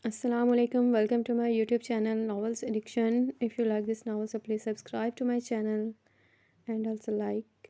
Assalamu alaikum. Welcome to my YouTube channel Novels Addiction. If you like this novel, so please subscribe to my channel and also like.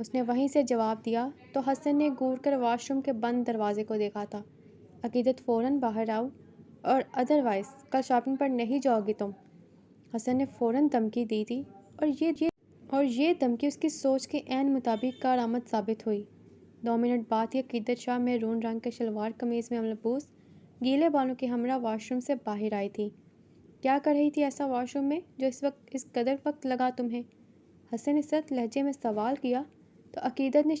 اس نے وہیں سے جواب دیا تو حسن نے گور کر واش روم کے بند دروازے کو دیکھا تھا۔ عقیدت فوراً باہر آؤ اور ادروائز کل شاپنگ پر نہیں جاؤ گی تم۔ حسن نے فوراً دھمکی دی تھی اور یہ دھمکی اس کی سوچ کے عین مطابق کارآمد ثابت ہوئی۔ 2 منٹ بعد ہی عقیدت شاہ میرون رنگ کے شلوار قمیض میں ملبوس گیلے بالوں کے ہمراہ واش روم سے باہر آئی تھی۔ کیا کر رہی تھی ایسا واش روم میں جو اس قدر وقت لگا تمہیں؟ حسن نے سخت لہجے میں سوال کیا تو عقیدت نے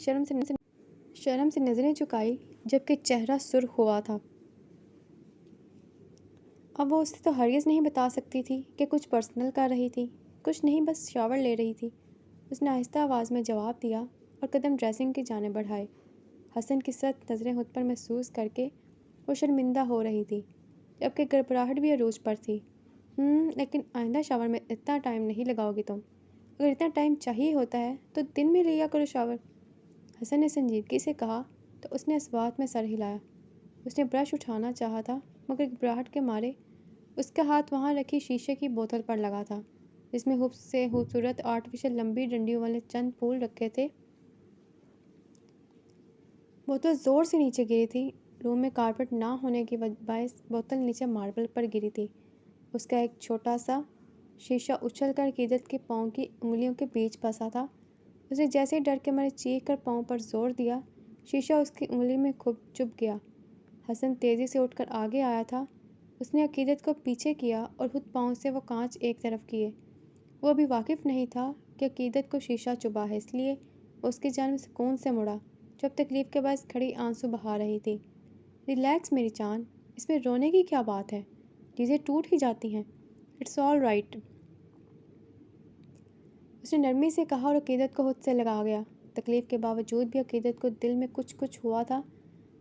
شرم سے نظریں جھکائی جبکہ چہرہ سرخ ہوا تھا۔ اب وہ اسے تو ہرگز نہیں بتا سکتی تھی کہ کچھ پرسنل کر رہی تھی۔ کچھ نہیں، بس شاور لے رہی تھی، اس نے آہستہ آواز میں جواب دیا اور قدم ڈریسنگ کی جانب بڑھائے۔ حسن کی سخت نظریں خود پر محسوس کر کے وہ شرمندہ ہو رہی تھی جبکہ گڑبڑاہٹ بھی عروج پر تھی۔ لیکن آئندہ شاور میں اتنا ٹائم نہیں لگاؤ گی تم۔ اگر اتنا ٹائم چاہیے ہوتا ہے تو دن میں لیا کرو شاور۔ حسن نے سنجیدگی سے کہا تو اس نے اس بات میں سر ہلایا۔ اس نے برش اٹھانا چاہا تھا مگر گھبراہٹ کے مارے اس کا ہاتھ وہاں رکھی شیشے کی بوتل پر لگا تھا جس میں خوبصورت آرٹیفیشل لمبی ڈنڈیوں والے چند پھول رکھے تھے۔ بوتل زور سے نیچے گری تھی۔ روم میں کارپٹ نہ ہونے کی باعث بوتل نیچے ماربل پر گری تھی۔ اس کا ایک چھوٹا سا شیشہ اچھل کر عقیدت کے پاؤں کی انگلیوں کے بیچ پھنسا تھا۔ اس نے جیسے ڈر کے مارے چیخ کر پاؤں پر زور دیا، شیشہ اس کی انگلی میں چبھ گیا۔ حسن تیزی سے اٹھ کر آگے آیا تھا۔ اس نے عقیدت کو پیچھے کیا اور خود پاؤں سے وہ کانچ ایک طرف کیے۔ وہ ابھی واقف نہیں تھا کہ عقیدت کو شیشہ چبھا ہے، اس لیے وہ اس کی جانب سکون سے مڑا جو اب تکلیف کے باعث کھڑی آنسو بہا رہی تھی۔ ریلیکس میری جان، اس میں رونے کی کیا بات ہے؟ چیزیں ٹوٹ ہی جاتی ہیں۔ اٹس آل رائٹ، اس نے نرمی سے کہا اور عقیدت کو خود سے لگا گیا۔ تکلیف کے باوجود بھی عقیدت کو دل میں کچھ ہوا تھا۔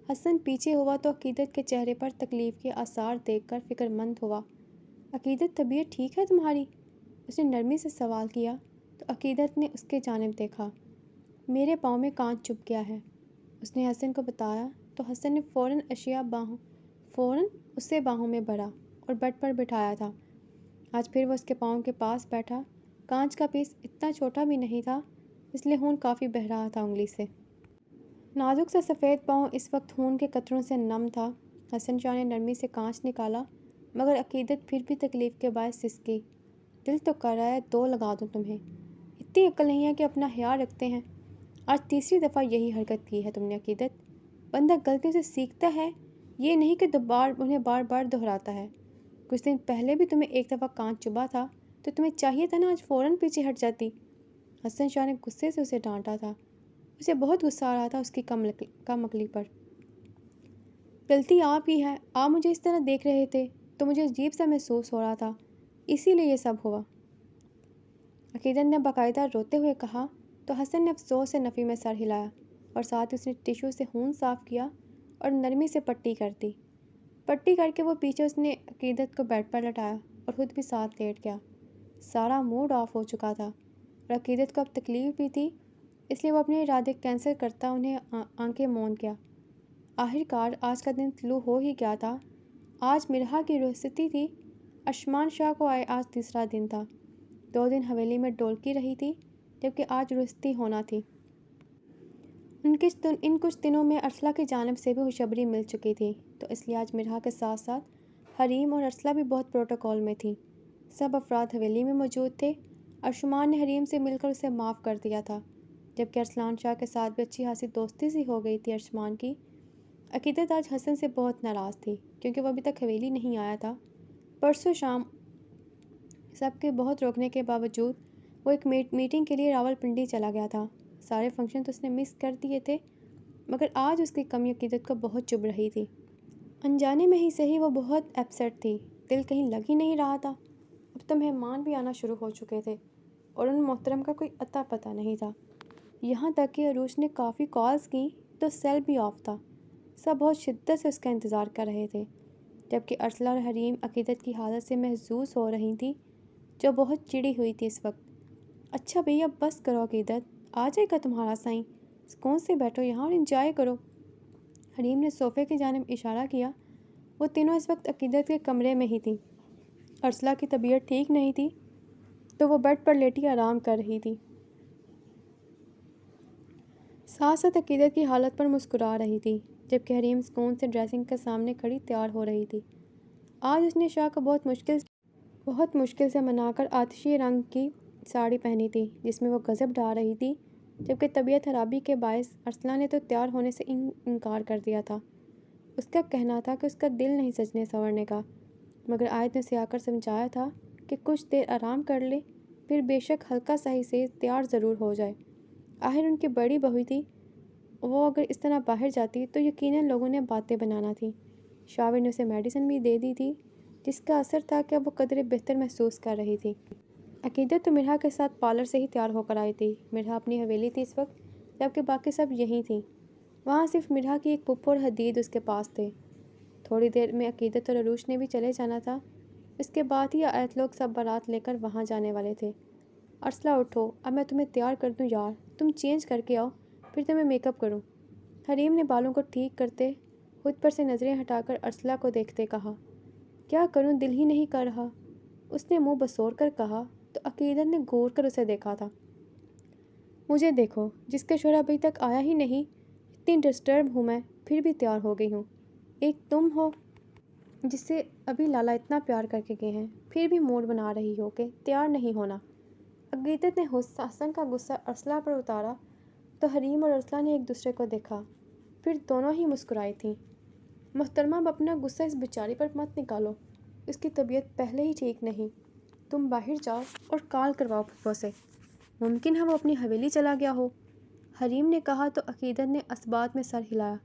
حسن پیچھے ہوا تو عقیدت کے چہرے پر تکلیف کے آثار دیکھ کر فکر مند ہوا۔ عقیدت طبیعت ٹھیک ہے تمہاری؟ اس نے نرمی سے سوال کیا تو عقیدت نے اس کے جانب دیکھا۔ میرے پاؤں میں کانچ چبھ گیا ہے، اس نے حسن کو بتایا تو حسن نے فوراً اسے باہوں میں بھرا اور بیڈ پر بٹھایا تھا۔ آج پھر وہ اس کے پاؤں کے پاس بیٹھا۔ کانچ کا پیس اتنا چھوٹا بھی نہیں تھا، اس لیے خون کافی بہہ رہا تھا انگلی سے۔ نازک سا سفید پاؤں اس وقت خون کے قطروں سے نم تھا۔ حسن شاہ نے نرمی سے کانچ نکالا مگر عقیدت پھر بھی تکلیف کے باعث سسکی۔ دل تو کر رہا ہے 2 لگا دوں تمہیں، اتنی عقل نہیں ہے کہ اپنا خیال رکھتے ہیں۔ آج تیسری دفعہ یہی حرکت کی ہے تم نے عقیدت۔ بندہ غلطی سے سیکھتا ہے، یہ نہیں کہ انہیں بار بار دہراتا ہے۔ کچھ دن پہلے بھی تمہیں ایک دفعہ کانچ چبھا تھا تو تمہیں چاہیے تھا نا آج فوراً پیچھے ہٹ جاتی۔ حسن شاہ نے غصے سے اسے ڈانٹا تھا۔ اسے بہت غصہ آ رہا تھا اس کی کم عقلی پر۔ غلطی آپ کی ہے، آپ مجھے اس طرح دیکھ رہے تھے تو مجھے عجیب سا محسوس ہو رہا تھا، اسی لیے یہ سب ہوا، عقیدت نے باقاعدہ روتے ہوئے کہا تو حسن نے افسوس سے نفی میں سر ہلایا اور ساتھ اس نے ٹیشو سے خون صاف کیا اور نرمی سے پٹی کر دی۔ پٹی کر کے وہ پیچھے اس نے عقیدت کو بیڈ پر لٹایا اور خود بھی ساتھ لیٹ گیا۔ سارا موڈ آف ہو چکا تھا اور عقیدت کو اب تکلیف بھی تھی، اس لیے وہ اپنے ارادے کینسل کرتا انہیں آنکھیں موند گیا۔ آخرکار آج کا دن طلوع ہو ہی گیا تھا۔ آج مرحا کی رخصتی تھی۔ ارشمان شاہ کو آج تیسرا دن تھا۔ 2 دن حویلی میں ڈولکی رہی تھی جبکہ آج رخصتی ہونا تھی۔ ان کچھ دنوں میں ارسلہ کی جانب سے بھی خوشخبری مل چکی تھی تو اس لیے آج مرحا کے ساتھ ساتھ حریم اور ارسلہ بھی بہت پروٹوکول میں تھیں۔ سب افراد حویلی میں موجود تھے۔ ارشمان نے حریم سے مل کر اسے معاف کر دیا تھا جبکہ ارسلان شاہ کے ساتھ بھی اچھی خاصی دوستی سی ہو گئی تھی ارشمان کی۔ عقیدت آج حسن سے بہت ناراض تھی کیونکہ وہ ابھی تک حویلی نہیں آیا تھا۔ پرسوں شام سب کے بہت روکنے کے باوجود وہ ایک میٹنگ کے لیے راول پنڈی چلا گیا تھا۔ سارے فنکشن تو اس نے مس کر دیے تھے مگر آج اس کی کمی عقیدت کو بہت چبھ رہی تھی۔ انجانے میں ہی صحیح وہ بہت اپسیٹ تھی، دل کہیں لگ ہی نہیں رہا تھا۔ اب تو مہمان بھی آنا شروع ہو چکے تھے اور ان محترم کا کوئی اتا پتہ نہیں تھا۔ یہاں تک کہ عروج نے کافی کالز کی تو سیل بھی آف تھا۔ سب بہت شدت سے اس کا انتظار کر رہے تھے جبکہ ارسلہ اور حریم عقیدت کی حالت سے محظوظ ہو رہی تھیں جو بہت چڑی ہوئی تھی اس وقت۔ اچھا بھیا بس کرو عقیدت، آ جائے گا تمہارا سائیں، سکون سے بیٹھو یہاں اور انجوائے کرو۔ حریم نے صوفے کی جانب اشارہ کیا۔ وہ تینوں اس وقت عقیدت کے کمرے میں ہی تھیں۔ ارسلہ کی طبیعت ٹھیک نہیں تھی تو وہ بیڈ پر لیٹی آرام کر رہی تھی۔ ساتھ ساتھ عقیدت کی حالت پر مسکرا رہی تھی، جبکہ حریم سکون سے ڈریسنگ کے سامنے کھڑی تیار ہو رہی تھی۔ آج اس نے شاہ کو بہت مشکل سے منا کر آتشی رنگ کی ساڑی پہنی تھی، جس میں وہ غضب ڈھا رہی تھی، جبکہ طبیعت خرابی کے باعث ارسلہ نے تو تیار ہونے سے انکار کر دیا تھا۔ اس کا کہنا تھا کہ اس کا دل نہیں سجنے سنورنے کا، مگر آیت نے اسے آ کر سمجھایا تھا کہ کچھ دیر آرام کر لے، پھر بے شک ہلکا صحیح سے تیار ضرور ہو جائے۔ آخر ان کی بڑی بہو تھی، وہ اگر اس طرح باہر جاتی تو یقیناً لوگوں نے باتیں بنانا تھی۔ شاور نے اسے میڈیسن بھی دے دی تھی، جس کا اثر تھا کہ اب وہ قدرے بہتر محسوس کر رہی تھی۔ عقیدت تو مرحا کے ساتھ پارلر سے ہی تیار ہو کر آئی تھی۔ مرحا اپنی حویلی تھی اس وقت، جبکہ باقی سب یہیں تھیں۔ وہاں صرف مرحا کی ایک پھپھو اور حدید اس کے پاس تھے۔ تھوڑی دیر میں عقیدت اور عروج نے بھی چلے جانا تھا۔ اس کے بعد ہی آیت لوگ سب بارات لے کر وہاں جانے والے تھے۔ ارسلہ اٹھو، اب میں تمہیں تیار کر دوں یار، تم چینج کر کے آؤ، پھر تمہیں میک اپ کروں۔ حریم نے بالوں کو ٹھیک کرتے خود پر سے نظریں ہٹا کر ارسلہ کو دیکھتے کہا، کیا کروں، دل ہی نہیں کر رہا۔ اس نے منہ بسور کر کہا تو عقیدت نے گور کر اسے دیکھا تھا۔ مجھے دیکھو، جس کا شوہر ابھی تک آیا ہی نہیں، اتنی ڈسٹرب ہوں میں، پھر بھی تیار ہو گئی ہوں۔ ایک تم ہو جس سے ابھی لالا اتنا پیار کر کے گئے ہیں، پھر بھی موڈ بنا رہی ہو کہ تیار نہیں ہونا۔ عقیدت نے حسن کا غصہ ارسلہ پر اتارا تو حریم اور ارسلہ نے ایک دوسرے کو دیکھا، پھر دونوں ہی مسکرائی تھیں۔ محترمہ، اب اپنا غصہ اس بیچاری پر مت نکالو، اس کی طبیعت پہلے ہی ٹھیک نہیں۔ تم باہر جاؤ اور کال کرواؤ پھپھو سے، ممکن ہے وہ اپنی حویلی چلا گیا ہو۔ حریم نے کہا تو عقیدت نے اثبات میں سر ہلایا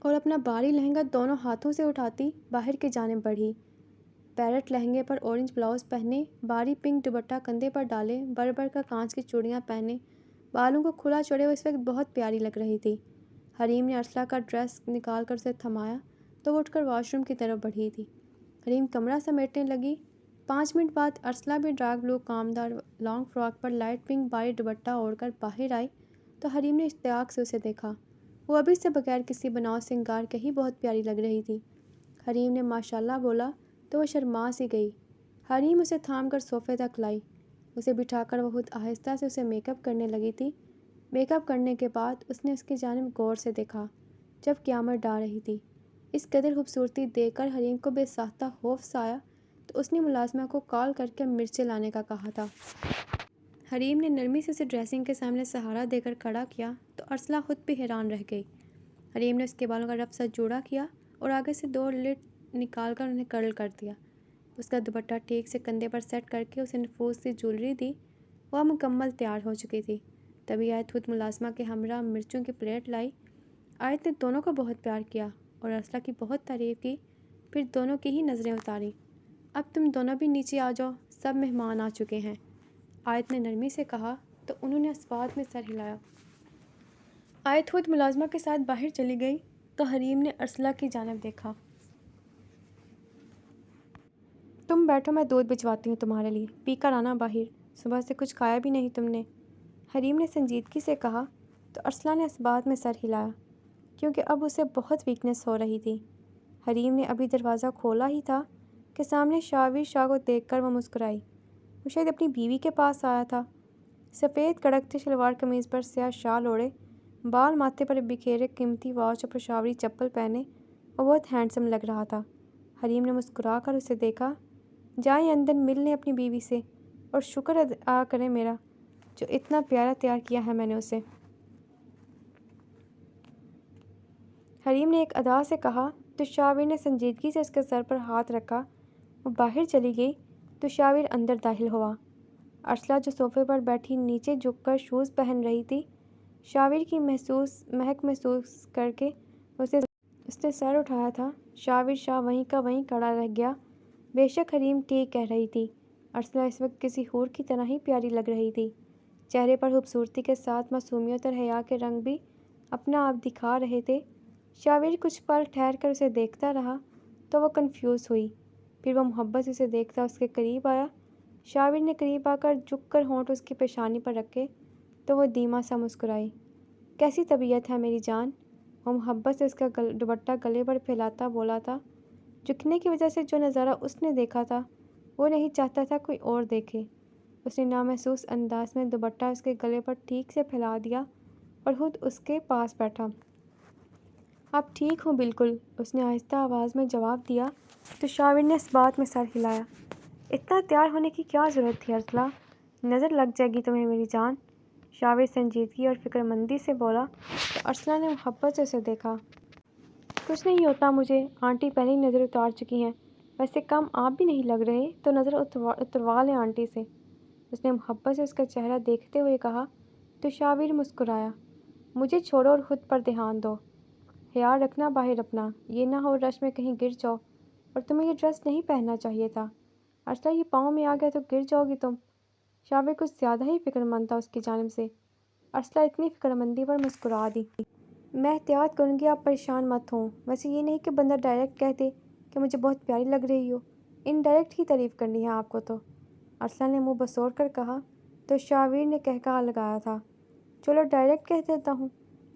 اور اپنا بھاری لہنگا دونوں ہاتھوں سے اٹھاتی باہر کی جانب بڑھی۔ پیرٹ لہنگے پر اورنج بلاؤز پہنے، بھاری پنک دوپٹہ کندھے پر ڈالے، بڑھ بڑھ کر کانچ کی چوڑیاں پہنے، بالوں کو کھلا چھوڑے وہ اس وقت بہت پیاری لگ رہی تھی۔ حریم نے ارسلہ کا ڈریس نکال کر اسے تھمایا تو وہ اٹھ کر واش روم کی طرف بڑھی تھی۔ حریم کمرہ سمیٹنے لگی۔ 5 منٹ بعد ارسلہ بھی ڈارک بلو کامدار لانگ فراک پر لائٹ پنک بھاری دوپٹہ اوڑھ کر باہر آئی تو حریم نے اشتیاق سے اسے دیکھا۔ وہ ابھی سے بغیر کسی بناؤ سنگار کے ہی بہت پیاری لگ رہی تھی۔ حریم نے ماشاءاللہ بولا تو وہ شرما سی گئی۔ حریم اسے تھام کر صوفے تک لائی۔ اسے بٹھا کر وہ خود آہستہ سے اسے میک اپ کرنے لگی تھی۔ میک اپ کرنے کے بعد اس نے اس کی جانب غور سے دیکھا جب قیامت ڈال رہی تھی۔ اس قدر خوبصورتی دیکھ کر حریم کو بے ساختہ خوف سا آیا تو اس نے ملازمہ کو کال کر کے مرچیں لانے کا کہا تھا۔ حریم نے نرمی سے اسے ڈریسنگ کے سامنے سہارا دے کر کھڑا کیا تو ارسلہ خود بھی حیران رہ گئی۔ حریم نے اس کے بالوں کا رف سا جوڑا کیا اور آگے سے 2 لٹ نکال کر انہیں کرل کر دیا۔ اس کا دوپٹہ ٹھیک سے کندھے پر سیٹ کر کے اسے نفوذ سی جولری دی۔ وہ مکمل تیار ہو چکی تھی۔ تبھی آیت خود ملازمہ کے ہمراہ مرچوں کی پلیٹ لائی۔ آیت نے دونوں کو بہت پیار کیا اور ارسلہ کی بہت تعریف کی، پھر دونوں کی ہی نظریں اتاریں۔ اب تم دونوں بھی نیچے آ جاؤ، سب مہمان آ چکے ہیں، آیت نے نرمی سے کہا تو انہوں نے اثبات میں سر ہلایا۔ آیت خود ملازمہ کے ساتھ باہر چلی گئی تو حریم نے ارسلہ کی جانب دیکھا۔ تم بیٹھو، میں دودھ بھجواتی ہوں تمہارے لیے، پی کر آنا باہر، صبح سے کچھ کھایا بھی نہیں تم نے، حریم نے سنجیدگی سے کہا تو ارسلہ نے اثبات میں سر ہلایا، کیونکہ اب اسے بہت ویکنس ہو رہی تھی۔ حریم نے ابھی دروازہ کھولا ہی تھا کہ سامنے شاور شاہ کو دیکھ کر وہ مسکرائی۔ وہ شاید اپنی بیوی کے پاس آیا تھا۔ سفید کڑکتے شلوار قمیض پر سیاہ شال اوڑھے، بال ماتھے پر بکھیرے، قیمتی واچ اور پشاوری چپل پہنے وہ بہت ہینڈسم لگ رہا تھا۔ حریم نے مسکرا کر اسے دیکھا، جائیں اندر مل لیں اپنی بیوی سے اور شکر ادا کریں میرا، جو اتنا پیارا تیار کیا ہے میں نے اسے۔ حریم نے ایک ادا سے کہا تو شاور نے سنجیدگی سے اس کے سر پر ہاتھ رکھا۔ وہ باہر چلی گئی تو شاور اندر داخل ہوا۔ ارسلہ جو صوفے پر بیٹھی نیچے جھک کر شوز پہن رہی تھی، شاور کی مہک محسوس کر کے اس نے سر اٹھایا تھا۔ شاور شاہ وہیں کا وہیں کھڑا رہ گیا۔ بے شک حریم ٹھیک کہہ رہی تھی، ارسلہ اس وقت کسی حور کی طرح ہی پیاری لگ رہی تھی۔ چہرے پر خوبصورتی کے ساتھ معصومیت اور حیا کے رنگ بھی اپنا آپ دکھا رہے تھے۔ شاور کچھ پل ٹھہر کر اسے دیکھتا رہا تو وہ کنفیوز ہوئی، پھر وہ محبت سے اسے دیکھتا اس کے قریب آیا۔ شاور نے قریب آ کر جھک کر ہونٹ اس کی پیشانی پر رکھے تو وہ دھیما سا مسکرائی۔ کیسی طبیعت ہے میری جان، وہ محبت سے اس کا دوپٹہ گلے پر پھیلاتا بولا تھا۔ جھکنے کی وجہ سے جو نظارہ اس نے دیکھا تھا وہ نہیں چاہتا تھا کوئی اور دیکھے۔ اس نے نامحسوس انداز میں دوپٹہ اس کے گلے پر ٹھیک سے پھیلا دیا اور خود اس کے پاس بیٹھا۔ اب ٹھیک ہوں بالکل، اس نے آہستہ آواز میں جواب دیا تو شاور نے اس بات میں سر ہلایا۔ اتنا تیار ہونے کی کیا ضرورت تھی ارسلہ؟ نظر لگ جائے گی تمہیں میری جان، شاور سنجیدگی اور فکر مندی سے بولا تو ارسلہ نے محبت سے اسے دیکھا۔ کچھ نہیں ہوتا مجھے، آنٹی پہلے ہی نظر اتار چکی ہیں، ویسے کم آپ بھی نہیں لگ رہے، تو نظر اتروا لیں آنٹی سے، اس نے محبت سے اس کا چہرہ دیکھتے ہوئے کہا تو شاور مسکرایا۔ مجھے چھوڑو اور خود پر دھیان دو، خیال رکھنا باہر اپنا، یہ نہ ہو رش میں کہیں گر جاؤ، اور تمہیں یہ ڈریس نہیں پہننا چاہیے تھا ارسلہ، یہ پاؤں میں آ گیا تو گر جاؤ گی تم۔ شاور کچھ زیادہ ہی فکر مند تھا اس کی جانب سے۔ ارسلہ اتنی فکر مندی پر مسکرا دی۔ میں احتیاط کروں گی، آپ پریشان مت ہوں، ویسے یہ نہیں کہ بندہ ڈائریکٹ کہہ دے کہ مجھے بہت پیاری لگ رہی ہو، انڈائریکٹ ہی تعریف کرنی ہے آپ کو تو، ارسلہ نے منہ بسوڑ کر کہا تو شاور نے کہکہا لگایا تھا۔ چلو ڈائریکٹ کہہ دیتا ہوں،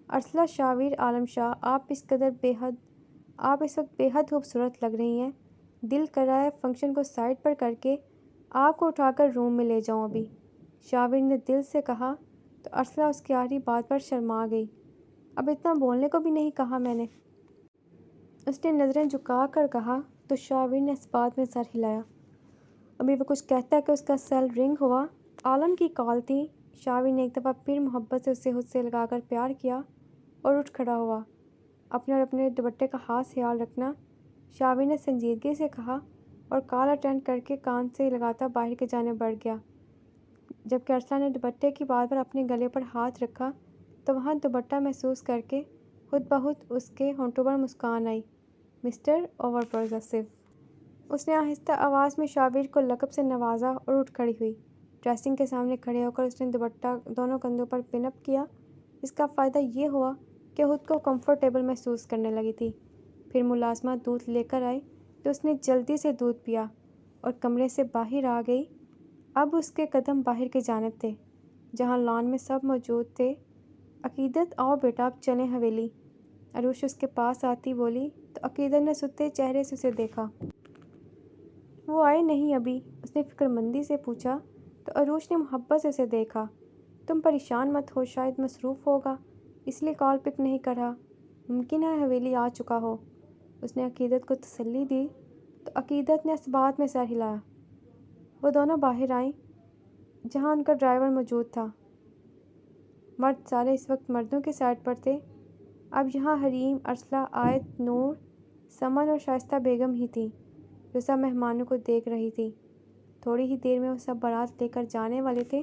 ارسلہ شاور عالم شاہ، آپ اس وقت بے حد خوبصورت لگ رہی ہیں، دل کر رہا ہے فنکشن کو سائڈ پر کر کے آپ کو اٹھا کر روم میں لے جاؤں ابھی، شاور نے دل سے کہا تو ارسلہ اس کی آخری بات پر شرما گئی۔ اب اتنا بولنے کو بھی نہیں کہا میں نے، اس نے نظریں جھکا کر کہا تو شاور نے اس بات میں سر ہلایا۔ ابھی وہ کچھ کہتا کہ اس کا سیل رنگ ہوا، عالم کی کال تھی۔ شاور نے ایک دفعہ پھر محبت سے اسے خود سے لگا کر پیار کیا اور اٹھ کھڑا ہوا۔ اپنے اور اپنے دوپٹے کا خاص خیال رکھنا، شاور نے سنجیدگی سے کہا اور کال اٹینڈ کر کے کان سے لگاتا باہر کی جانب بڑھ گیا۔ جبکہ ارسلہ نے دوپٹے کی بات پر اپنے گلے پر ہاتھ رکھا تو وہاں دوپٹہ محسوس کر کے خود بخود اس کے ہونٹوں پر مسکان آئی۔ مسٹر اوور پوزیسو، اس نے آہستہ آواز میں شاور کو لقب سے نوازا اور اٹھ کھڑی ہوئی۔ ڈریسنگ کے سامنے کھڑے ہو کر اس نے دوپٹہ دونوں کندھوں پر پن اپ کیا۔ اس کا فائدہ یہ ہوا کہ خود کو کمفرٹیبل محسوس کرنے لگی تھی۔ پھر ملازمہ دودھ لے کر آئی تو اس نے جلدی سے دودھ پیا اور کمرے سے باہر آ گئی۔ اب اس کے قدم باہر کی جانب تھے جہاں لان میں سب موجود تھے۔ عقیدت، آؤ بیٹا اب چلیں حویلی، عروش اس کے پاس آتی بولی تو عقیدت نے ستے چہرے سے اسے دیکھا۔ وہ آئے نہیں ابھی، اس نے فکر مندی سے پوچھا تو عروش نے محبت سے اسے دیکھا۔ تم پریشان مت ہو، شاید مصروف ہوگا اس لیے کال پک نہیں کر رہا، ممکن ہے حویلی آ چکا ہو، اس نے عقیدت کو تسلی دی تو عقیدت نے اس بات میں سر ہلایا۔ وہ دونوں باہر آئیں جہاں ان کا ڈرائیور موجود تھا۔ مرد سارے اس وقت مردوں کی سائڈ پر تھے۔ اب یہاں حریم، ارسلہ، آیت، نور، سمن اور شائستہ بیگم ہی تھیں جو سب مہمانوں کو دیکھ رہی تھی۔ تھوڑی ہی دیر میں وہ سب بارات لے کر جانے والے تھے،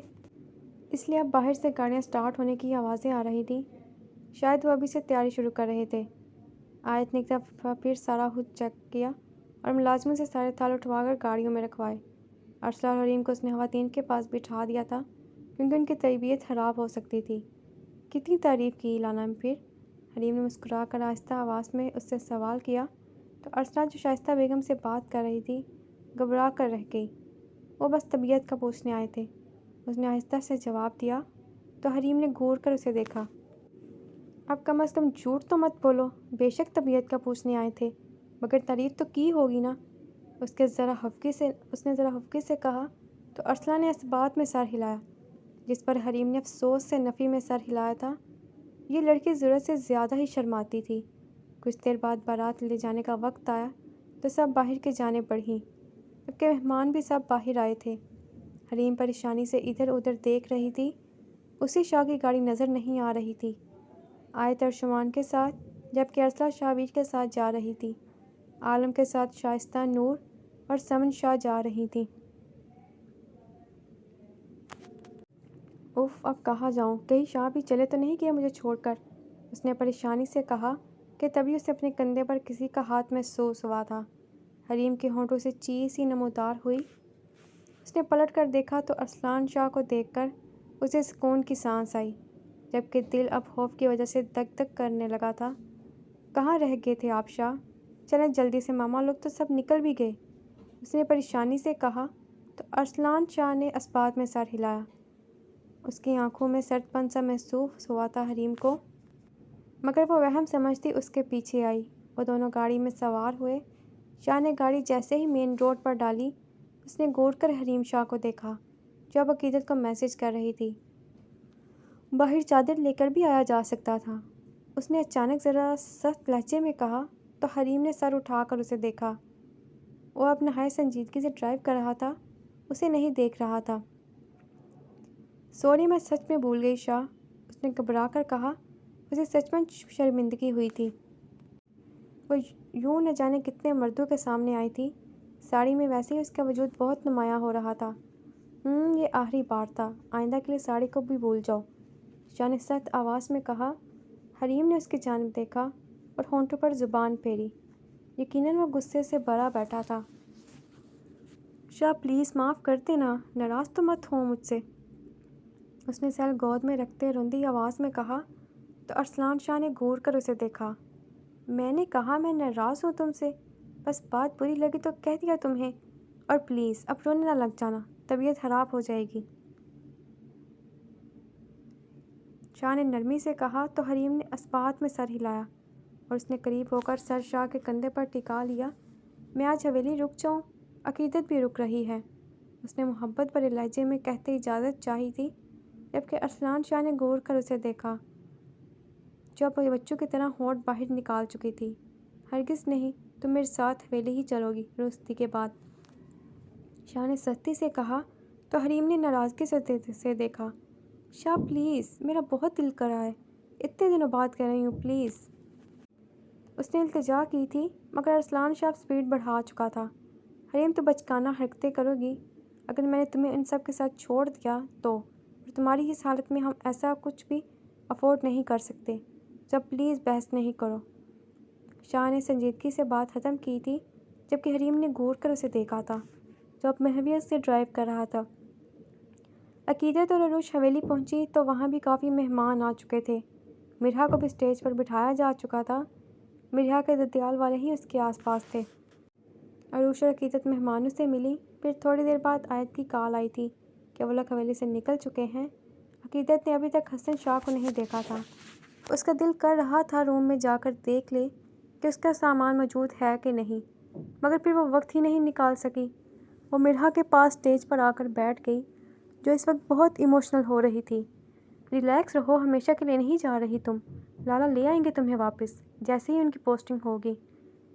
اس لیے اب باہر سے گاڑیاں سٹارٹ ہونے کی آوازیں آ رہی تھیں، شاید وہ ابھی سے تیاری شروع کر رہے تھے۔ آیت نے ایک دفعہ پھر سارا خود چیک کیا اور ملازموں سے سارے تھال اٹھوا کر گاڑیوں میں رکھوائے۔ ارسلہ اور حریم کو اس نے خواتین کے پاس بٹھا دیا تھا کیونکہ ان کی طبیعت خراب ہو سکتی تھی۔ کتنی تعریف کی لانا میں پھر، حریم نے مسکرا کر آہستہ آواز میں اس سے سوال کیا تو ارسلہ جو شائستہ بیگم سے بات کر رہی تھی گھبرا کر رہ گئی۔ وہ بس طبیعت کا پوچھنے آئے تھے، اس نے آہستہ سے جواب دیا تو حریم نے گھور کر اسے دیکھا۔ اب کم از کم جھوٹ تو مت بولو، بے شک طبیعت کا پوچھنے آئے تھے، مگر تعریف تو کی ہوگی نا، اس نے ذرا خفگی سے کہا تو ارسلہ نے اس بات میں سر ہلایا، جس پر حریم نے افسوس سے نفی میں سر ہلایا تھا۔ یہ لڑکی ضرورت سے زیادہ ہی شرماتی تھی۔ کچھ دیر بعد بارات لے جانے کا وقت آیا تو سب باہر کی جانب بڑھیں، جبکہ مہمان بھی سب باہر آئے تھے۔ حریم پریشانی سے ادھر ادھر دیکھ رہی تھی، اسی شاہ کی گاڑی نظر نہیں آ رہی تھی۔ آیت ارشمان کے ساتھ، جبکہ ارسلہ شاویر کے ساتھ جا رہی تھی۔ عالم کے ساتھ شائستہ، نور اور سمن شاہ جا رہی تھیں۔ اف، اب کہاں جاؤں، کہیں شاہ بھی چلے تو نہیں گئے مجھے چھوڑ کر، اس نے پریشانی سے کہا کہ تبھی اسے اپنے کندھے پر کسی کا ہاتھ محسوس ہوا تھا۔ حریم کے ہونٹوں سے چیخ سی نمودار ہوئی۔ اس نے پلٹ کر دیکھا تو ارسلان شاہ کو دیکھ کر اسے سکون کی سانس آئی، جبکہ دل اب خوف کی وجہ سے دک دک کرنے لگا تھا۔ کہاں رہ گئے تھے آپ شاہ، چلیں جلدی سے، ماما لوگ تو سب نکل بھی گئے، اس نے پریشانی سے کہا تو ارسلان شاہ نے اس بات میں سر ہلایا۔ اس کی آنکھوں میں سرد پن سا محسوس ہوا تھا حریم کو، مگر وہ وہم سمجھتی اس کے پیچھے آئی۔ وہ دونوں گاڑی میں سوار ہوئے۔ شاہ نے گاڑی جیسے ہی مین روڈ پر ڈالی، اس نے گھور کر حریم شاہ کو دیکھا جو اب عقیدت کو میسج کر رہی تھی۔ باہر چادر لے کر بھی آیا جا سکتا تھا۔ اس نے اچانک ذرا سخت لہجے میں کہا تو حریم نے سر اٹھا کر اسے دیکھا۔ وہ اب نہایت سنجیدگی سے ڈرائیو کر رہا تھا، اسے نہیں دیکھ رہا تھا۔ سوری، میں سچ میں بھول گئی شاہ، اس نے گھبرا کر کہا۔ اسے سچ میں شرمندگی ہوئی تھی۔ وہ یوں نہ جانے کتنے مردوں کے سامنے آئی تھی، ساڑی میں، ویسے ہی اس کا وجود بہت نمایاں ہو رہا تھا۔ یہ آخری بار تھا، آئندہ کے لیے ساڑی کو بھی بھول جاؤ، شاہ نے سخت آواز میں کہا۔ حریم نے اس کی جانب دیکھا اور ہونٹوں پر زبان پھیری۔ یقیناً وہ غصے سے بھرا بیٹھا تھا۔ شاہ پلیز معاف کر دینا، ناراض تو مت ہو مجھ سے، اس نے سیل گود میں رکھتے روندی آواز میں کہا۔ تو ارسلان شاہ نے گھور کر اسے دیکھا۔ میں نے کہا میں ناراض ہوں تم سے، بس بات بری لگی تو کہہ دیا تمہیں، اور پلیز اب رونے نہ لگ جانا، طبیعت خراب ہو جائے گی، شاہ نے نرمی سے کہا۔ تو حریم نے اثبات میں سر ہلایا اور اس نے قریب ہو کر سر شاہ کے کندھے پر ٹکا لیا۔ میں آج حویلی رک جاؤں، عقیدت بھی رک رہی ہے، اس نے محبت بھرے لہجے میں کہتے اجازت چاہی تھی، جبکہ ارسلان شاہ نے گھور کر اسے دیکھا، جو اب بچوں کی طرح ہونٹ باہر نکال چکی تھی۔ ہرگز نہیں، تم میرے ساتھ حویلی ہی چلو گی روستی کے بعد، شاہ نے سختی سے کہا۔ تو حریم نے ناراضگی سے دیکھا۔ شاہ پلیز، میرا بہت دل کر رہا ہے، اتنے دنوں بعد کہہ رہی ہوں پلیز، اس نے التجا کی تھی، مگر ارسلان شاہ سپیڈ بڑھا چکا تھا۔ حریم تو بچکانہ حرکتیں کرو گی، اگر میں نے تمہیں ان سب کے ساتھ چھوڑ دیا تو، اور تمہاری اس حالت میں ہم ایسا کچھ بھی افورڈ نہیں کر سکتے، جب پلیز بحث نہیں کرو، شاہ نے سنجیدگی سے بات ختم کی تھی، جبکہ حریم نے گھور کر اسے دیکھا تھا، جو اب محویت سے ڈرائیو کر رہا تھا۔ عقیدت اور عروج حویلی پہنچی تو وہاں بھی کافی مہمان آ چکے تھے۔ مرحا کو بھی اسٹیج پر بٹھایا جا چکا تھا، مرحا کے ددیال والے ہی اس کے آس پاس تھے۔ عروج اور عقیدت مہمانوں سے ملی، پھر تھوڑی دیر بعد آیت کی کال آئی تھی کہ وہ لوگ حویلی سے نکل چکے ہیں۔ عقیدت نے ابھی تک حسن شاہ کو نہیں دیکھا تھا، اس کا دل کر رہا تھا روم میں جا کر دیکھ لے کہ اس کا سامان موجود ہے کہ نہیں، مگر پھر وہ وقت ہی نہیں نکال سکی۔ وہ مرحا کے پاس اسٹیج پر آ کر بیٹھ گئی، جو اس وقت بہت ایموشنل ہو رہی تھی۔ ریلیکس رہو، ہمیشہ کے لیے نہیں جا رہی تم، لالا لے آئیں گے تمہیں واپس جیسے ہی ان کی پوسٹنگ ہوگی،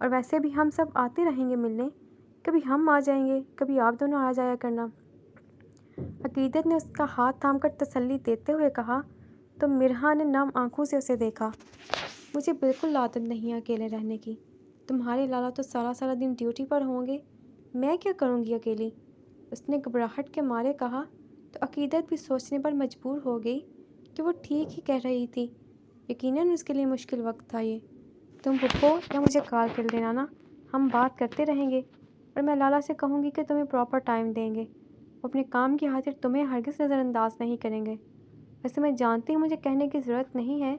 اور ویسے بھی ہم سب آتے رہیں گے ملنے، کبھی ہم آ جائیں گے، کبھی آپ دونوں آ جایا کرنا، عقیدت نے اس کا ہاتھ تھام کر تسلی دیتے ہوئے کہا۔ تو مرحا نے نم آنکھوں سے اسے دیکھا۔ مجھے بالکل عادت نہیں اکیلے رہنے کی، تمہارے لالا تو سارا سارا دن ڈیوٹی پر ہوں گے، میں کیا کروں گی اکیلی، اس نے گھبراہٹ کے مارے کہا۔ تو عقیدت بھی سوچنے پر مجبور ہو گئی کہ وہ ٹھیک ہی کہہ رہی تھی، یقیناً اس کے لیے مشکل وقت تھا یہ۔ تم رکو یا مجھے کال کر دینا نا، ہم بات کرتے رہیں گے، اور میں لالا سے کہوں گی کہ تمہیں پراپر ٹائم دیں گے، وہ اپنے کام کی خاطر تمہیں ہرگز نظر انداز نہیں کریں گے۔ ویسے میں جانتی ہوں مجھے کہنے کی ضرورت نہیں ہے،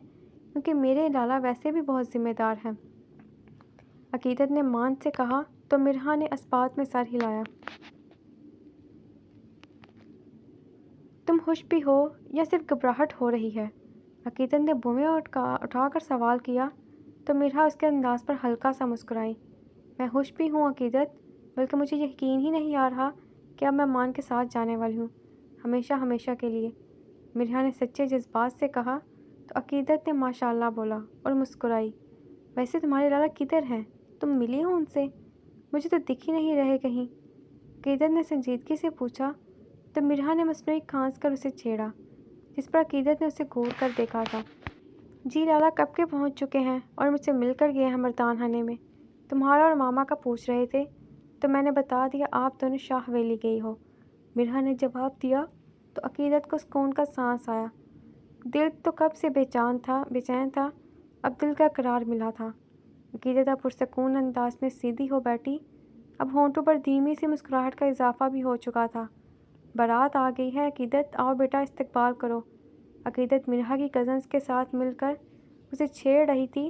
کیونکہ میرے لالا ویسے بھی بہت ذمہ دار ہیں، عقیدت نے مان سے کہا۔ تو مرحا نے اثبات میں سر ہلایا۔ تم خوش بھی ہو یا صرف گھبراہٹ ہو رہی ہے، عقیدت نے بوئیں اٹھا کر سوال کیا۔ تو مرحا اس کے انداز پر ہلکا سا مسکرائی۔ میں خوش بھی ہوں عقیدت، بلکہ مجھے یقین ہی نہیں آ رہا کہ اب میں مان کے ساتھ جانے والی ہوں، ہمیشہ ہمیشہ کے لیے، مرحا نے سچے جذبات سے کہا۔ تو عقیدت نے ماشاء اللہ بولا اور مسکرائی۔ ویسے تمہارے لالا کدھر ہیں، تم ملی ہو ان سے، مجھے تو دکھ ہی نہیں رہے کہیں، عقیدت نے سنجیدگی سے پوچھا۔ تو مرحا نے مصنوعی کھانس کر اسے چھیڑا، جس پر عقیدت نے اسے گھور کر دیکھا تھا۔ جی لالا کب کے پہنچ چکے ہیں اور مجھ سے مل کر گئے ہیں مردان خانے میں، تمہارا اور ماما کا پوچھ رہے تھے، تو میں نے بتا دیا آپ دونوں شاہ حویلی گئی ہو، مرحا نے جواب دیا۔ تو عقیدت کو سکون کا سانس آیا، دل تو کب سے بے چین تھا، اب دل کا قرار ملا تھا۔ عقیدت اب پرسکون انداز میں سیدھی ہو بیٹھی، اب ہونٹوں پر دھیمی سی مسکراہٹ کا اضافہ بھی ہو چکا تھا۔ بارات آ گئی ہے عقیدت، آؤ بیٹا استقبال کرو، عقیدت مرحا کی کزنز کے ساتھ مل کر اسے چھیڑ رہی تھی،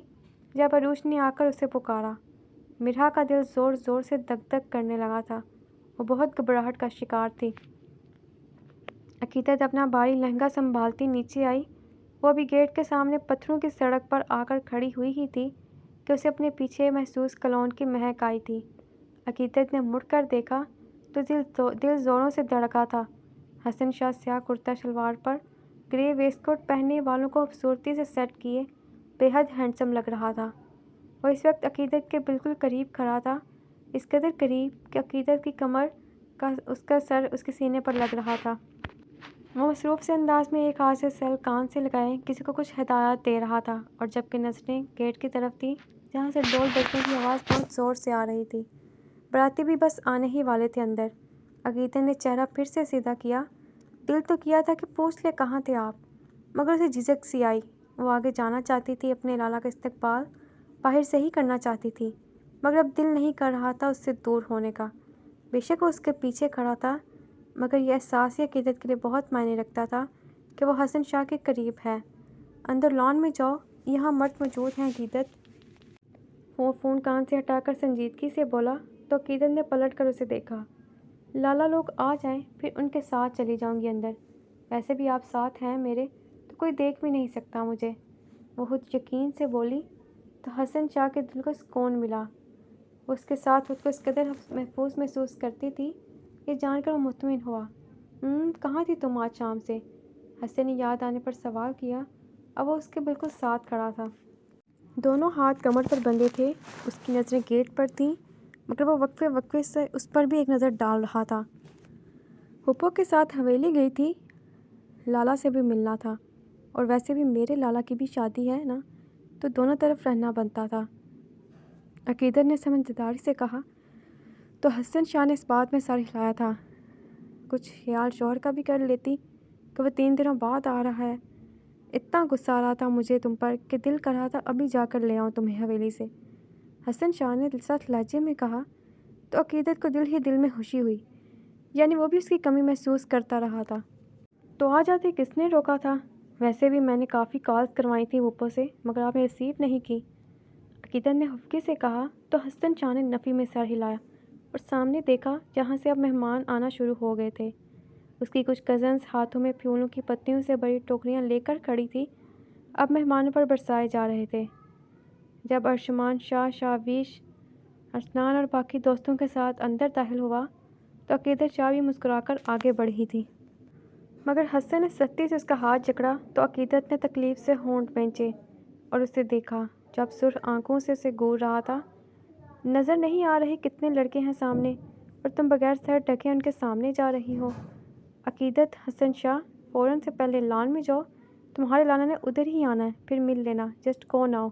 جب عروج نے آ کر اسے پکارا۔ مرحا کا دل زور زور سے دک دک کرنے لگا تھا، وہ بہت گھبراہٹ کا شکار تھی۔ عقیدت اپنا بھاری لہنگا سنبھالتی نیچے آئی، وہ ابھی گیٹ کے سامنے پتھروں کی سڑک پر آ کر کھڑی ہوئی ہی تھی کہ اسے اپنے پیچھے محسوس کلون کی مہک آئی تھی۔ عقیدت نے مڑ کر دیکھا تو دل زوروں سے دھڑکا تھا۔ حسن شاہ سیاہ کرتا شلوار پر گرے ویسٹ کوٹ پہننے والوں کو خوبصورتی سے سیٹ کیے بے حد ہینڈسم لگ رہا تھا۔ وہ اس وقت عقیدت کے بالکل قریب کھڑا تھا، اس قدر قریب کہ عقیدت کی کمر کا اس کا سر اس کے سینے پر لگ رہا تھا۔ وہ مصروف سے انداز میں ایک ہاتھ سے سیل کان سے لگائے کسی کو کچھ ہدایات دے رہا تھا، اور جبکہ نظریں گیٹ کی طرف تھی جہاں سے ڈول بجنے کی آواز بہت زور سے آ رہی تھی۔ باراتی بھی بس آنے ہی والے تھے اندر۔ عقیدت نے چہرہ پھر سے سیدھا کیا۔ دل تو کیا تھا کہ پوچھ لے کہاں تھے آپ، مگر اسے جھجک سی آئی۔ وہ آگے جانا چاہتی تھی، اپنے لالا کا استقبال باہر سے ہی کرنا چاہتی تھی، مگر اب دل نہیں کر رہا تھا اس سے دور ہونے کا۔ بے شک وہ اس کے پیچھے کھڑا تھا، مگر یہ احساس ہی عقیدت کے لیے بہت معنی رکھتا تھا کہ وہ حسن شاہ کے قریب ہے۔ اندر لان میں جاؤ، یہاں مرد موجود ہیں عقیدت۔ وہ فون کان سے ہٹا کر سنجیدگی سے بولا تو عقیدت نے پلٹ کر اسے دیکھا۔ لالا لوگ آ جائیں پھر ان کے ساتھ چلی جاؤں گی اندر، ویسے بھی آپ ساتھ ہیں میرے تو کوئی دیکھ بھی نہیں سکتا مجھے، وہ خود یقین سے بولی۔ تو حسن شاہ کے دل کو سکون ملا۔ وہ اس کے ساتھ خود کو اس قدر محفوظ محسوس کرتی تھی، یہ جان کر وہ مطمئن ہوا۔ کہاں تھی تم آج شام سے؟ حسن نے یاد آنے پر سوال کیا۔ اب وہ اس کے بالکل ساتھ کھڑا تھا، دونوں ہاتھ کمر پر بندھے تھے۔ اس کی نظریں گیٹ پر تھیں، مگر وہ وقفے وقفے سے اس پر بھی ایک نظر ڈال رہا تھا۔ پھپھو کے ساتھ حویلی گئی تھی، لالا سے بھی ملنا تھا، اور ویسے بھی میرے لالا کی بھی شادی ہے نا، تو دونوں طرف رہنا بنتا تھا، عقیدت نے سمجھداری سے کہا۔ تو حسن شاہ نے اس بات میں سر ہلایا تھا۔ کچھ خیال شوہر کا بھی کر لیتی کہ وہ 3 دنوں بعد آ رہا ہے۔ اتنا غصہ آ رہا تھا مجھے تم پر کہ دل کر رہا تھا ابھی جا کر لے آؤں تمہیں حویلی سے، حسن شاہ نے سخت لہجے میں کہا۔ تو عقیدت کو دل ہی دل میں خوشی ہوئی، یعنی وہ بھی اس کی کمی محسوس کرتا رہا تھا۔ تو آ جاتے، کس نے روکا تھا؟ ویسے بھی میں نے کافی کالز کروائی تھیں پھپھو سے، مگر آپ نے ریسیو نہیں کی، عقیدت نے خفگی سے کہا۔ تو حسن شاہ نے نفی میں سر ہلایا اور سامنے دیکھا جہاں سے اب مہمان آنا شروع ہو گئے تھے۔ اس کی کچھ کزنز ہاتھوں میں پھولوں کی پتیوں سے بڑی ٹوکریاں لے کر کھڑی تھی، اب مہمانوں پر برسائے جا رہے تھے۔ جب ارشمان شاہ، شاویش، ارسلان اور باقی دوستوں کے ساتھ اندر داخل ہوا تو عقیدت شاہ بھی مسکرا کر آگے بڑھی تھی، مگر حسن نے سختی سے اس کا ہاتھ جکڑا تو عقیدت نے تکلیف سے ہونٹ بھینچے اور اسے دیکھا جو اب سرخ آنکھوں سے اسے گور رہا تھا۔ نظر نہیں آ رہے کتنے لڑکے ہیں سامنے، اور تم بغیر سر ڈھکے ان کے سامنے جا رہی ہو؟ عقیدت، حسن شاہ، فوراً سے پہلے لان میں جاؤ، تمہارے لالا نے ادھر ہی آنا ہے، پھر مل لینا، جسٹ گو ناؤ،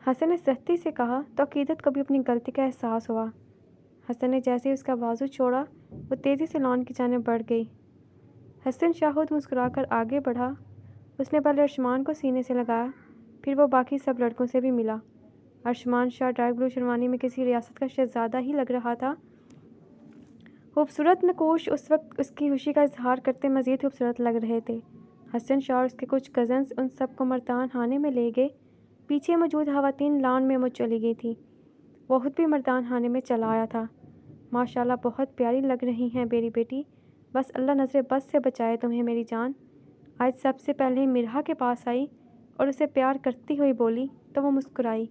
حسن نے سختی سے کہا۔ تو عقیدت کو بھی اپنی غلطی کا احساس ہوا۔ حسن نے جیسے ہی اس کا بازو چھوڑا وہ تیزی سے لان کی جانب بڑھ گئی۔ حسن شاہ خود مسکرا کر آگے بڑھا، اس نے پہلے ارشمان کو سینے سے لگایا، پھر وہ باقی سب لڑکوں سے بھی ملا۔ ارشمان شاہ ڈارک بلو شیروانی میں کسی ریاست کا شہزادہ ہی لگ رہا تھا۔ خوبصورت نقوش اس وقت اس کی خوشی کا اظہار کرتے مزید خوبصورت لگ رہے تھے۔ حسن شاہ اور اس کے کچھ کزنز ان سب کو مردان خانے میں لے گئے۔ پیچھے موجود خواتین لان میں چلی گئی تھیں، وہ خود بھی مردان خانے میں چلا آیا تھا۔ ماشاءاللہ بہت پیاری لگ رہی ہیں میری بیٹی، بس اللہ نظر بد سے بچائے تمہیں میری جان۔ آج سب سے پہلے مرحا کے پاس آئی اور اسے پیار کرتی ہوئی بولی تو وہ مسکرائی،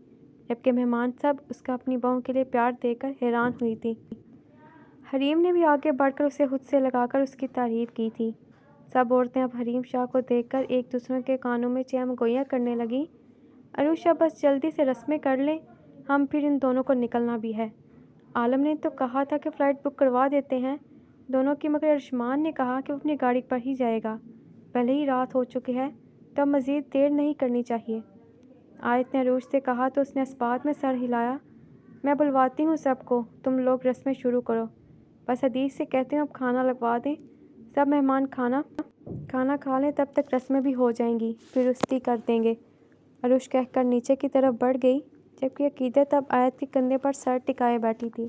جبکہ مہمان سب اس کا اپنی بہو کے لیے پیار دے کر حیران ہوئی تھی۔ حریم نے بھی آگے بڑھ کر اسے خود سے لگا کر اس کی تعریف کی تھی۔ سب عورتیں اب حریم شاہ کو دیکھ کر ایک دوسرے کے کانوں میں چیم گوئیاں کرنے لگیں۔ عروشہ بس جلدی سے رسمیں کر لیں، ہم پھر ان دونوں کو نکلنا بھی ہے۔ عالم نے تو کہا تھا کہ فلائٹ بک کروا دیتے ہیں دونوں کی، مگر ارشمان نے کہا کہ وہ اپنی گاڑی پر ہی جائے گا، پہلے ہی رات ہو چکی ہے تو اب مزید دیر نہیں کرنی چاہیے۔ آیت نے عروج سے کہا تو اس نے اس بات میں سر ہلایا۔ میں بلواتی ہوں سب کو، تم لوگ رسمیں شروع کرو، بس حدیث سے کہتے ہیں اب کھانا لگوا دیں، سب مہمان کھانا کھا لیں، تب تک رسمیں بھی ہو جائیں گی، پھر رستی کر دیں گے، عروج کہہ کر نیچے کی طرف بڑھ گئی، جبکہ عقیدت اب آیت کے کندھے پر سر ٹکائے بیٹھی تھی۔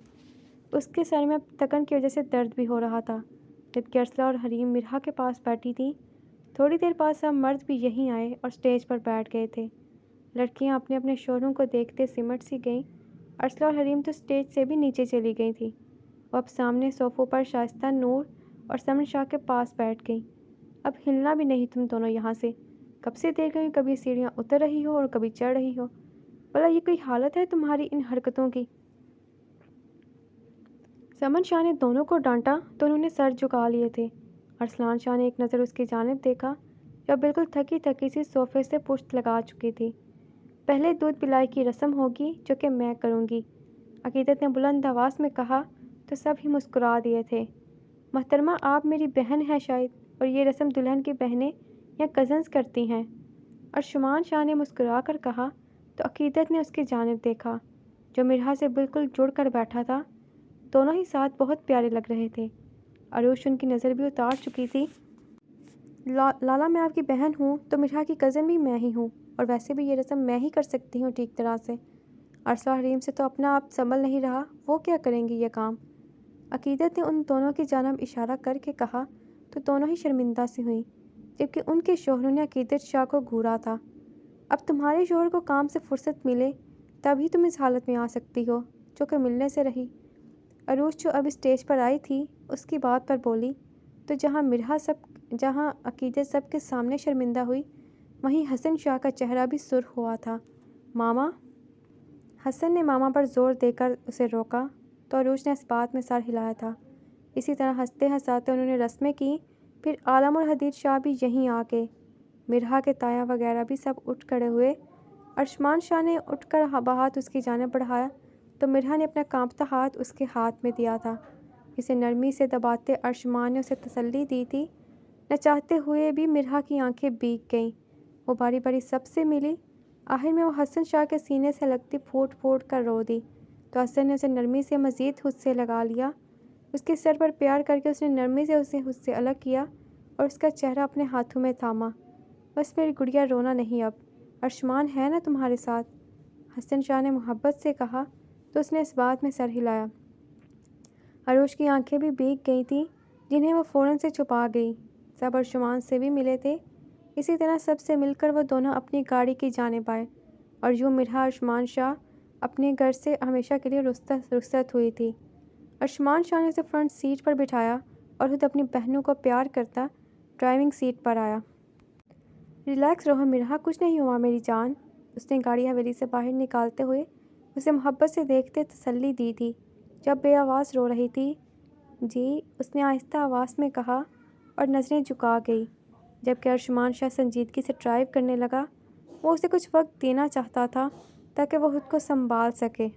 اس کے سر میں اب تکن کی وجہ سے درد بھی ہو رہا تھا، جبکہ ارسلہ اور حریم مرحا کے پاس بیٹھی تھیں۔ تھوڑی دیر بعد سب مرد بھی یہیں آئے اور اسٹیج پر بیٹھ گئے تھے۔ لڑکیاں اپنے اپنے شوہروں کو دیکھتے سمٹ سی گئیں۔ ارسلہ اور حریم تو اسٹیج سے بھی نیچے چلی گئی تھیں، وہ اب سامنے صوفوں پر شائستہ نور اور سمن شاہ کے پاس بیٹھ گئیں۔ اب ہلنا بھی نہیں تم دونوں یہاں سے، کب سے دیکھ رہی ہوں، کبھی سیڑھیاں اتر رہی ہو اور کبھی چڑھ رہی ہو، بھلا یہ کوئی حالت ہے تمہاری ان حرکتوں کی؟ سمن شاہ نے دونوں کو ڈانٹا تو انہوں نے سر جھکا لیے تھے۔ ارسلان شاہ نے ایک نظر اس کی جانب دیکھا جو بالکل تھکی تھکی سی صوفے سے پشت لگا چکی تھی۔ پہلے دودھ پلائی کی رسم ہوگی جو کہ میں کروں گی، عقیدت نے بلند آواز میں کہا تو سب ہی مسکرا دیے تھے۔ محترمہ آپ میری بہن ہیں شاید، اور یہ رسم دلہن کی بہنیں یا کزنز کرتی ہیں۔ ارشمان شاہ نے مسکرا کر کہا تو عقیدت نے اس کی جانب دیکھا جو مرحا سے بالکل جڑ کر بیٹھا تھا۔ دونوں ہی ساتھ بہت پیارے لگ رہے تھے۔ عروش ان کی نظر بھی اتار چکی تھی۔ لالا میں آپ کی بہن ہوں تو مرحا کی کزن بھی میں ہی ہوں، اور ویسے بھی یہ رسم میں ہی کر سکتی ہوں ٹھیک طرح سے۔ ارسلہ حریم سے تو اپنا آپ سنبھل نہیں رہا، وہ کیا کریں گی یہ کام؟ عقیدت نے ان دونوں کی جانب اشارہ کر کے کہا تو دونوں ہی شرمندہ سی ہوئیں، جبکہ ان کے شوہروں نے عقیدت شاہ کو گھورا تھا۔ اب تمہارے شوہر کو کام سے فرصت ملے تبھی تم اس حالت میں آ سکتی ہو جو کہ ملنے سے رہی۔ عروش جو اب اسٹیج پر آئی تھی اس کی بات پر بولی تو جہاں عقیدت سب کے سامنے شرمندہ ہوئی، وہیں حسن شاہ کا چہرہ بھی سرخ ہوا تھا۔ ماما! حسن نے ماما پر زور دے کر اسے روکا تو عروش نے اس بات میں سر ہلایا تھا۔ اسی طرح ہنستے ہنساتے انہوں نے رسمیں کی۔ پھر عالم اور حدید شاہ بھی یہیں آ کے، مرحا کے تایا وغیرہ بھی سب اٹھ کھڑے ہوئے۔ ارشمان شاہ نے اٹھ کر ہاتھ اس کی جانب بڑھایا تو مرحا نے اپنا کانپتا ہاتھ اس کے ہاتھ میں دیا تھا۔ اسے نرمی سے دباتے ارشمان نے اسے تسلی دی تھی۔ نہ چاہتے ہوئے بھی مرحا کی آنکھیں بھیگ گئیں۔ وہ باری باری سب سے ملی۔ آخر میں وہ حسن شاہ کے سینے سے لگتی پھوٹ پھوٹ کر رو دی تو حسن نے اسے نرمی سے مزید خود سے لگا لیا۔ اس کے سر پر پیار کر کے اس نے نرمی سے اسے خود سے الگ کیا اور اس کا چہرہ اپنے ہاتھوں میں تھاما۔ بس میری گڑیا رونا نہیں اب، ارشمان ہے نا تمہارے ساتھ؟ حسن شاہ نے محبت سے کہا تو اس نے اس بات میں سر ہلایا۔ عروش کی آنکھیں بھی بھیگ گئی تھیں جنہیں وہ فوراً سے چھپا گئی۔ سب ارشمان سے بھی ملے تھے۔ اسی طرح سب سے مل کر وہ دونوں اپنی گاڑی کی جانب آئے اور یوں مرحا ارشمان شاہ اپنے گھر سے ہمیشہ کے لیے رخصت ہوئی تھی۔ ارشمان شاہ نے اسے فرنٹ سیٹ پر بٹھایا اور خود اپنی بہنوں کو پیار کرتا ڈرائیونگ سیٹ پر آیا۔ ریلیکس رہو مرحا، کچھ نہیں ہوا میری جان، اس نے گاڑی حویلی سے باہر نکالتے ہوئے اسے محبت سے دیکھتے تسلی دی تھی۔ جب بے آواز رو رہی تھی، جی، اس نے آہستہ آواز میں کہا اور نظریں جھکا گئی۔ جبکہ ارشمان شاہ سنجیدگی سے ڈرائیو کرنے لگا۔ وہ اسے کچھ وقت دینا چاہتا تھا تاکہ وہ خود کو سنبھال سکے۔